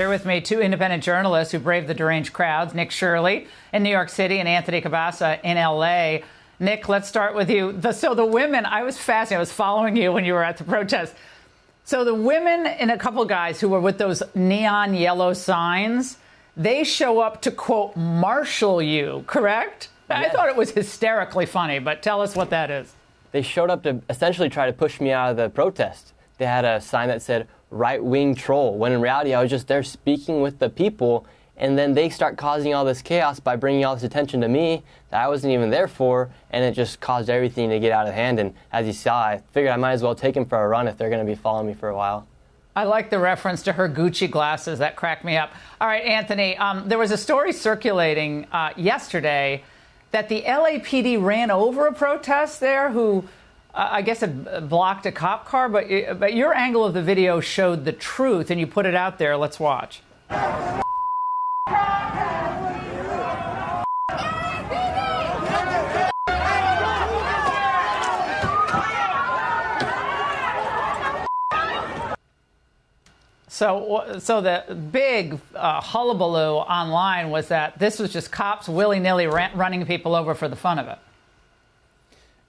Here with me, two independent journalists who braved the deranged crowds, Nick Shirley in New York City and Anthony Cabassa in L.A. Nick, let's start with you. So the women, I was fascinated. I was following you when you were at the protest. So the women and a couple guys who were with those neon yellow signs, they show up to, quote, marshal you, correct? Yes. I thought it was hysterically funny, but tell us what that is. They showed up to essentially try to push me out of the protest. They had a sign that said, right-wing troll, when in reality I was just there speaking with the people, and then they start causing all this chaos by bringing all this attention to me that I wasn't even there for, and it just caused everything to get out of hand. And as you saw, I figured I might as well take them for a run if they're going to be following me for a while. I like the reference to her Gucci glasses. That cracked me up. All right, Anthony, there was a story circulating yesterday that the LAPD ran over a protest there who I guess it blocked a cop car, but your angle of the video showed the truth, and you put it out there. Let's watch. So the big hullabaloo online was that this was just cops willy-nilly running people over for the fun of it.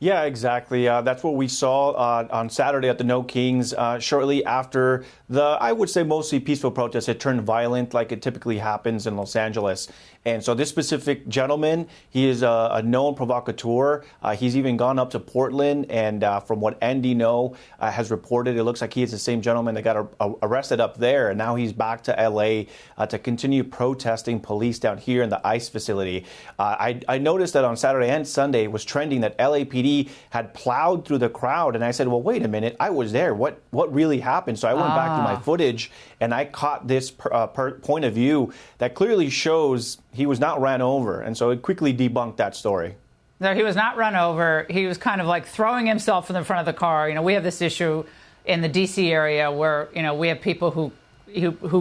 Yeah, exactly. That's what we saw on Saturday at the No Kings. Shortly after the, I would say, mostly peaceful protest, it turned violent like it typically happens in Los Angeles. And so this specific gentleman, he is a known provocateur. He's even gone up to Portland. And from what Andy No has reported, it looks like he is the same gentleman that got arrested up there. And now he's back to L.A. To continue protesting police down here in the ICE facility. I noticed that on Saturday and Sunday it was trending that LAPD had plowed through the crowd. And I said, well, wait a minute, I was there. What really happened? So I went back to my footage and I caught this point of view that clearly shows he was not ran over. And so it quickly debunked that story. No, he was not run over. He was kind of like throwing himself in the front of the car. You know, we have this issue in the D.C. area where, you know, we have people who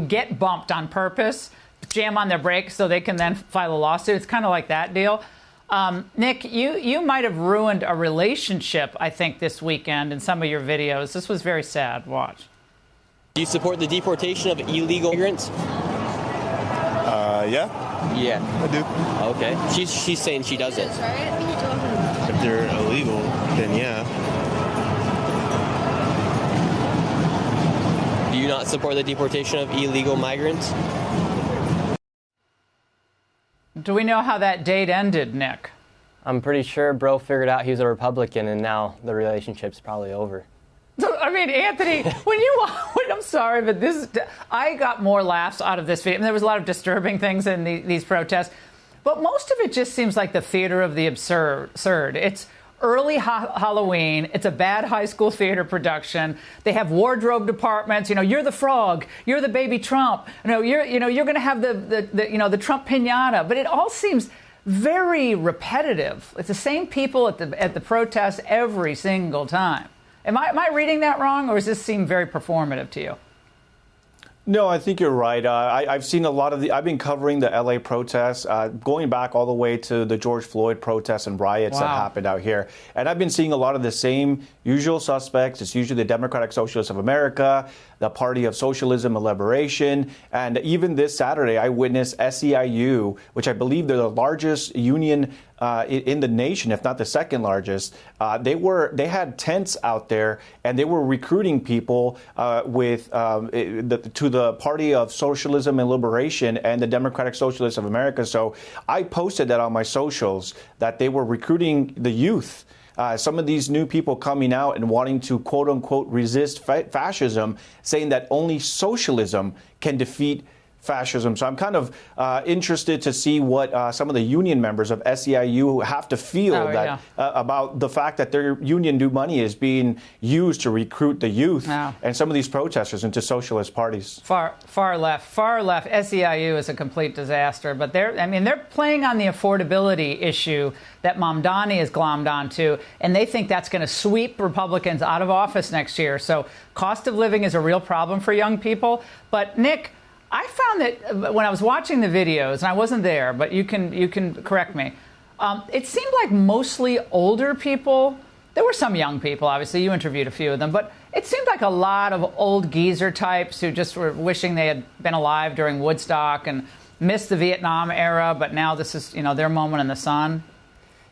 get bumped on purpose, jam on their brakes so they can then file a lawsuit. It's kind of like that deal. Nick, you might have ruined a relationship, I think, this weekend in some of your videos. This was very sad. Watch. Do you support the deportation of illegal immigrants? Yeah. Yeah. I do. Okay. She's saying she doesn't. If they're illegal, then yeah. Do you not support the deportation of illegal migrants? Do we know how that date ended, Nick? I'm pretty sure bro figured out he was a Republican, and now the relationship's probably over. I mean, Anthony, I'm sorry, but I got more laughs out of this video. I mean, there was a lot of disturbing things in these protests, but most of it just seems like the theater of the absurd. It's early Halloween. It's a bad high school theater production. They have wardrobe departments. You know, you're the frog. You're the baby Trump. You're going to have the Trump piñata. But it all seems very repetitive. It's the same people at the protests every single time. Am I reading that wrong, or does this seem very performative to you? No, I think you're right. I've seen a lot of I've been covering the LA protests, going back all the way to the George Floyd protests and riots that happened out here. And I've been seeing a lot of the same usual suspects. It's usually the Democratic Socialists of America, the Party of Socialism and Liberation. And even this Saturday, I witnessed SEIU, which I believe they're the largest union in the nation, if not the second largest. They had tents out there, and they were recruiting people to the Party of Socialism and Liberation and the Democratic Socialists of America. So I posted that on my socials that they were recruiting the youth. Some of these new people coming out and wanting to, quote unquote, resist fascism, saying that only socialism can defeat fascism. So I'm kind of interested to see what some of the union members of SEIU have to feel about the fact that their union due money is being used to recruit the youth and some of these protesters into socialist parties. Far left. SEIU is a complete disaster. But they're playing on the affordability issue that Mamdani is glommed onto, and they think that's going to sweep Republicans out of office next year. So cost of living is a real problem for young people. But Nick, I found that when I was watching the videos, and I wasn't there, but you can correct me, it seemed like mostly older people. There were some young people, obviously. You interviewed a few of them. But It seemed like a lot of old geezer types who just were wishing they had been alive during Woodstock and missed the Vietnam era, but now this is, their moment in the sun.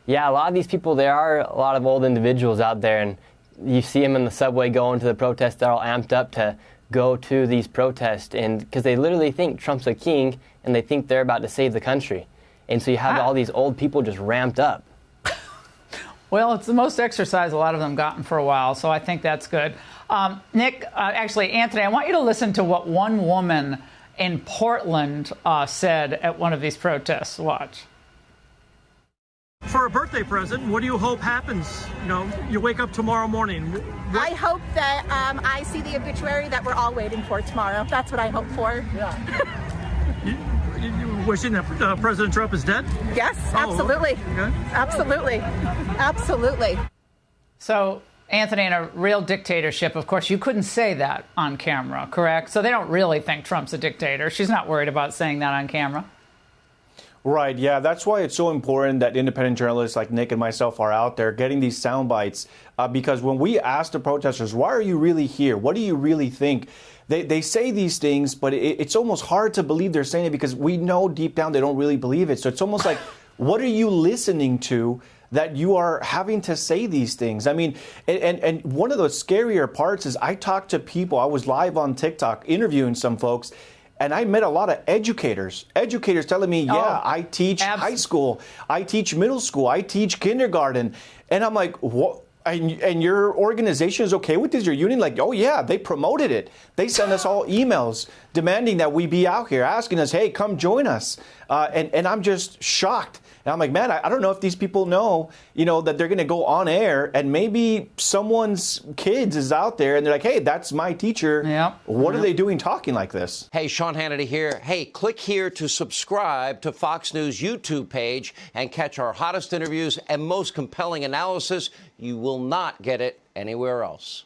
Yeah, a lot of these people, there are a lot of old individuals out there, and you see them in the subway going to the protest. They're all amped up to go to these protests, and because they literally think Trump's a king, and they think they're about to save the country. And so you have all these old people just ramped up. Well, it's the most exercise a lot of them gotten for a while, so I think that's good. Nick, actually, Anthony, I want you to listen to what one woman in Portland said at one of these protests. Watch. For a birthday present, what do you hope happens? You wake up tomorrow morning. I hope that I see the obituary that we're all waiting for tomorrow. That's what I hope for. You wishing that President Trump is dead? Yes, absolutely. Okay. Absolutely. Absolutely. So, Anthony, in a real dictatorship, of course, you couldn't say that on camera, correct? So they don't really think Trump's a dictator. She's not worried about saying that on camera. Right, yeah, that's why it's so important that independent journalists like Nick and myself are out there getting these sound bites, because when we ask the protesters, why are you really here? What do you really think? They say these things, but it's almost hard to believe they're saying it because we know deep down they don't really believe it. So it's almost like, what are you listening to that you are having to say these things? I mean, and one of the scarier parts is I talked to people. I was live on TikTok interviewing some folks, and I met a lot of educators telling me, yeah, I teach high school, I teach middle school, I teach kindergarten. And I'm like, what? And your organization is okay with this? Your union? Like, oh, yeah, they promoted it. They send us all emails demanding that we be out here, asking us, hey, come join us. And I'm just shocked. And I'm like, man, I don't know if these people know, that they're going to go on air and maybe someone's kids is out there and they're like, hey, that's my teacher. Yep. What are they doing talking like this? Hey, Sean Hannity here. Hey, click here to subscribe to Fox News YouTube page and catch our hottest interviews and most compelling analysis. You will not get it anywhere else.